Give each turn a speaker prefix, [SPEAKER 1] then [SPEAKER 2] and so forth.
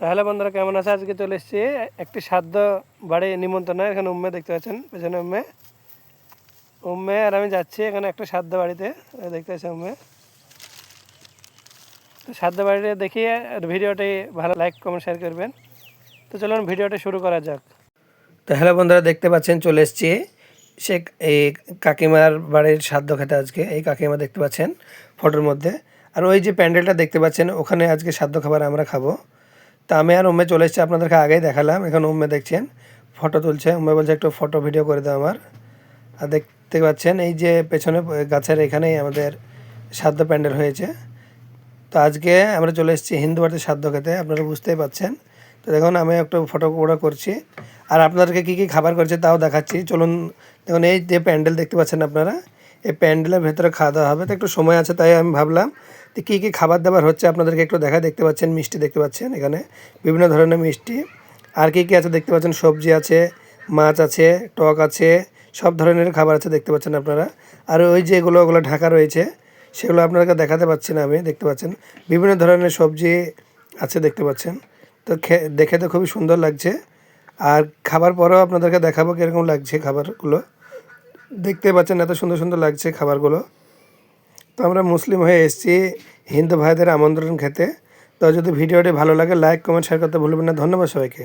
[SPEAKER 1] তো হ্যালো বন্ধুরা, কেমন আছে? আজকে চলে এসেছি একটি সাধ্য বাড়ি নিমন্ত্রণ। এখানে উম্মে দেখতে পাচ্ছেন, পেছনে উম্মে উম্মে আর আমি যাচ্ছি এখানে একটা সাধ্য বাড়িতে। দেখতে পাচ্ছি উম্মে। তো সাধ্য বাড়িতে দেখিয়ে ভিডিওটি ভালো লাইক কমেন্ট শেয়ার করবেন। তো চলুন ভিডিওটা শুরু করা যাক। তো হ্যালো বন্ধুরা, দেখতে পাচ্ছেন চলে এসেছি সে এই কাকিমার বাড়ির সাধ্য খেতে। আজকে এই কাকিমা দেখতে পাচ্ছেন ফটোর মধ্যে, আর ওই যে প্যান্ডেলটা দেখতে পাচ্ছেন ওখানে আজকে সাধ্য খাবার আমরা খাবো। তা আমি আর উম্মে চলে এসেছি, আপনাদেরকে আগেই দেখালাম। এখন উম্মে দেখছেন ফটো তুলছে। উম্মে বলছে একটু ফটো ভিডিও করে দাও আমার। আর দেখতে পাচ্ছেন এই যে পেছনে গাছের এখানেই আমাদের সাধ্য প্যান্ডেল হয়েছে। তো আজকে আমরা চলে এসেছি হিন্দু বাড়িতে সাধ্য খেতে, আপনারা বুঝতেই পাচ্ছেন। তো দেখুন আমি একটু ফটো করছি, আর আপনাদেরকে কী কী খাবার করছে তাও দেখাচ্ছি। চলুন দেখুন, এই যে প্যান্ডেল দেখতে পাচ্ছেন আপনারা, এই প্যান্ডেলের ভেতরে খাওয়া দাওয়া হবে। তো একটু সময় আছে তাই আমি ভাবলাম তো কী কী খাবার দাবার হচ্ছে আপনাদেরকে একটু দেখতে পাচ্ছেন মিষ্টি দেখতে পাচ্ছেন এখানে বিভিন্ন ধরনের মিষ্টি। আর কী কী আছে দেখতে পাচ্ছেন, সবজি আছে, মাছ আছে, টক আছে, সব ধরনের খাবার আছে দেখতে পাচ্ছেন আপনারা। আর ওই যে ওগুলো ঢাকা রয়েছে সেগুলো আপনাদেরকে দেখাতে পাচ্ছি না আমি। দেখতে পাচ্ছেন বিভিন্ন ধরনের সবজি আছে দেখতে পাচ্ছেন। তো দেখে তো খুবই সুন্দর লাগছে। আর খাবার পরেও আপনাদেরকে দেখাবো কীরকম লাগছে খাবারগুলো। দেখতে পাচ্ছেন এত সুন্দর সুন্দর লাগছে খাবারগুলো। তো আমরা মুসলিম হয়ে এসেছি হিন্দু ভাইদের আমন্ত্রণ খেতে। তো যদি ভিডিওটি ভালো লাগে লাইক কমেন্ট শেয়ার করতে ভুলবেন না। ধন্যবাদ সবাইকে।